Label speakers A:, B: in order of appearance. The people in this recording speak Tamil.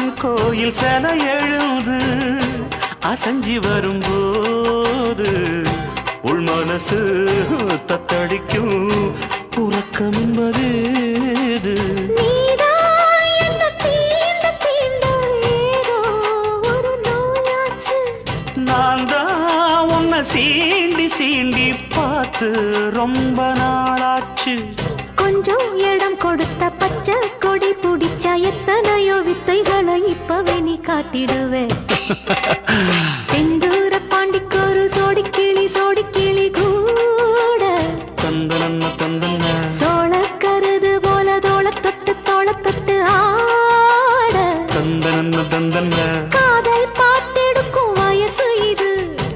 A: அம்மன் கோயில் சில எழுது அசஞ்சி வரும்போது உள் மனசு தத்தடிக்கும் உறக்கம் என்பது நான் தான் உன்னை சீண்டி சீண்டி பார்த்து ரொம்ப நாளாச்சு.
B: கொஞ்சம் இடம் கொடுத்த பச்சை கொடி பிடிச்சா எத்தனையோ வித்தைகளை இப்பவே நீ காட்டிடுவே.